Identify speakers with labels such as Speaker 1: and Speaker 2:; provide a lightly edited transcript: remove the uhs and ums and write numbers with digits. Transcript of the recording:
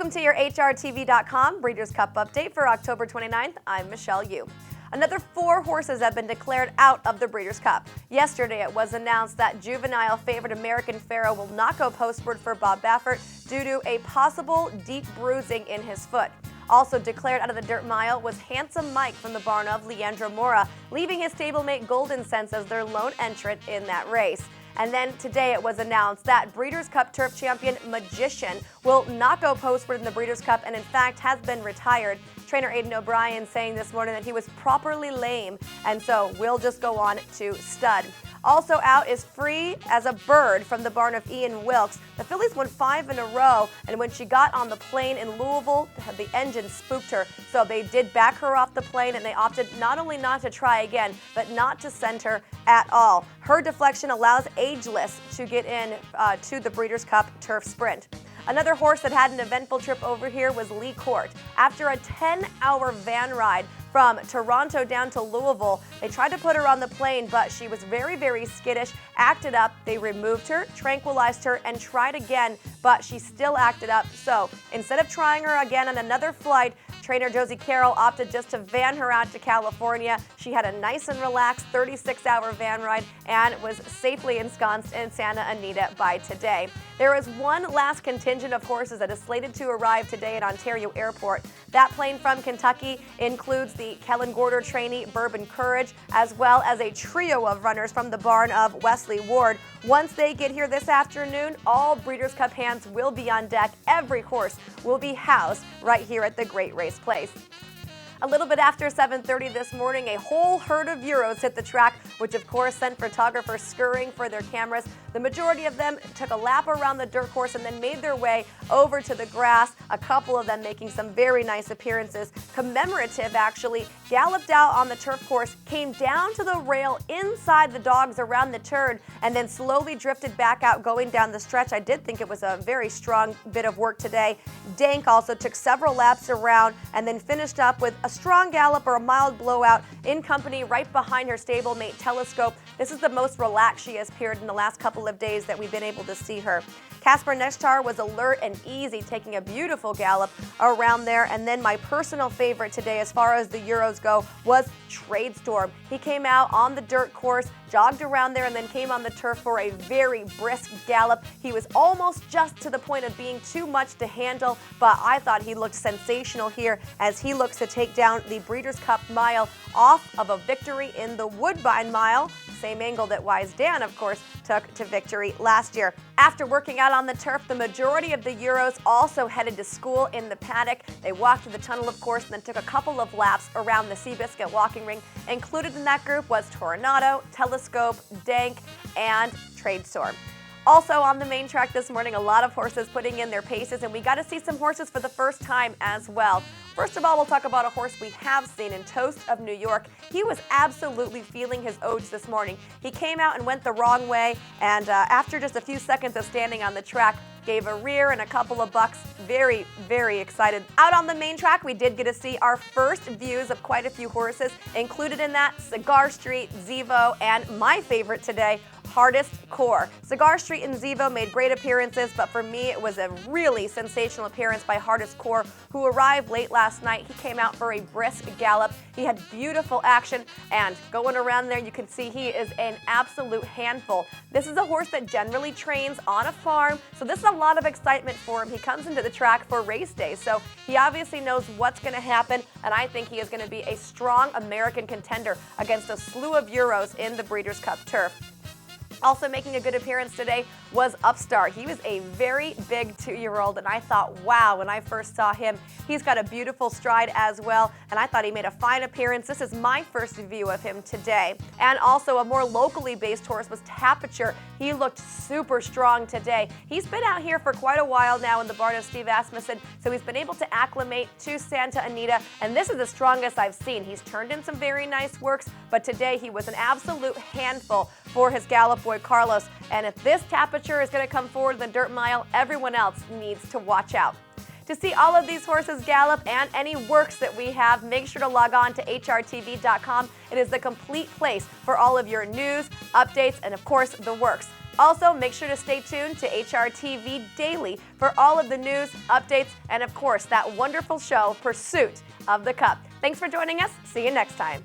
Speaker 1: Welcome to your HRTV.com Breeders' Cup update for October 29th. I'm Michelle Yu. Another 4 horses have been declared out of the Breeders' Cup. Yesterday, it was announced that juvenile favorite American Pharoah will not go postward for Bob Baffert due to a possible deep bruising in his foot. Also declared out of the dirt mile was Handsome Mike from the barn of Leandro Mora, leaving his stablemate Golden Sense as their lone entrant in that race. And then today it was announced that Breeders' Cup Turf champion Magician will not go postward in the Breeders' Cup and in fact has been retired. Trainer Aidan O'Brien saying this morning that he was properly lame and so will just go on to stud. Also out is Free as a Bird from the barn of Ian Wilkes. The fillies won 5 in a row, and when she got on the plane in Louisville, the engine spooked her. So they did back her off the plane, and they opted not only not to try again, but not to send her at all. Her deflection allows Ageless to get in to the Breeders' Cup Turf Sprint. Another horse that had an eventful trip over here was Lee Court. After a 10-hour van ride from Toronto down to Louisville, they tried to put her on the plane, but she was very, very skittish, acted up. They removed her, tranquilized her, and tried again, but she still acted up. So instead of trying her again on another flight, trainer Josie Carroll opted just to van her out to California. She had a nice and relaxed 36-hour van ride and was safely ensconced in Santa Anita by today. There is one last contingent of horses that is slated to arrive today at Ontario Airport. That plane from Kentucky includes the Kellen Gorder trainee Bourbon Courage, as well as a trio of runners from the barn of Wesley Ward. Once they get here this afternoon, all Breeders' Cup hands will be on deck. Every horse will be housed right here at the Great Race Place. A little bit after 7:30 this morning, a whole herd of Euros hit the track, which of course sent photographers scurrying for their cameras. The majority of them took a lap around the dirt course and then made their way over to the grass, a couple of them making some very nice appearances. Commemorative, actually, galloped out on the turf course, came down to the rail inside the dogs around the turn, and then slowly drifted back out going down the stretch. I did think it was a very strong bit of work today. Dank also took several laps around and then finished up with a strong gallop or a mild blowout in company right behind her stablemate Telescope. This is the most relaxed she has appeared in the last couple of days that we've been able to see her. Casper Neshtar was alert and easy, taking a beautiful gallop around there. And then my personal favorite today as far as the Euros go was Tradestorm. He came out on the dirt course, jogged around there, and then came on the turf for a very brisk gallop. He was almost just to the point of being too much to handle, but I thought he looked sensational here as he looks to take down the Breeders' Cup Mile off of a victory in the Woodbine Mile, same angle that Wise Dan, of course, took to victory last year. After working out on the turf, the majority of the Euros also headed to school in the paddock. They walked through the tunnel, of course, and then took a couple of laps around the Seabiscuit walking ring. Included in that group was Toronado, Telescope, Dank, and Tradestorm. Also on the main track this morning, a lot of horses putting in their paces, and we got to see some horses for the first time as well. First of all, we'll talk about a horse we have seen in Toast of New York. He was absolutely feeling his oats this morning. He came out and went the wrong way, and after just a few seconds of standing on the track, gave a rear and a couple of bucks. Very, very excited. Out on the main track, we did get to see our first views of quite a few horses. Included in that, Cigar Street, Zevo, and my favorite today, Hardest Core. Cigar Street and Zevo made great appearances, but for me, it was a really sensational appearance by Hardest Core, who arrived late last night. He came out for a brisk gallop. He had beautiful action, and going around there, you can see he is an absolute handful. This is a horse that generally trains on a farm, so this is a lot of excitement for him. He comes into the track for race day, so he obviously knows what's going to happen, and I think he is going to be a strong American contender against a slew of Euros in the Breeders' Cup Turf. Also making a good appearance today was Upstart. He was a very big 2-year-old, and I thought, wow, when I first saw him, he's got a beautiful stride as well, and I thought he made a fine appearance. This is my first view of him today. And also a more locally based horse was Tapiture. He looked super strong today. He's been out here for quite a while now in the barn of Steve Asmussen, so he's been able to acclimate to Santa Anita, and this is the strongest I've seen. He's turned in some very nice works, but today he was an absolute handful for his gallop boy Carlos, and if this Tapiture is going to come forward in the dirt mile, everyone else needs to watch out. To see all of these horses gallop and any works that we have, make sure to log on to HRTV.com. It is the complete place for all of your news, updates, and of course, the works. Also, make sure to stay tuned to HRTV Daily for all of the news, updates, and of course, that wonderful show, Pursuit of the Cup. Thanks for joining us. See you next time.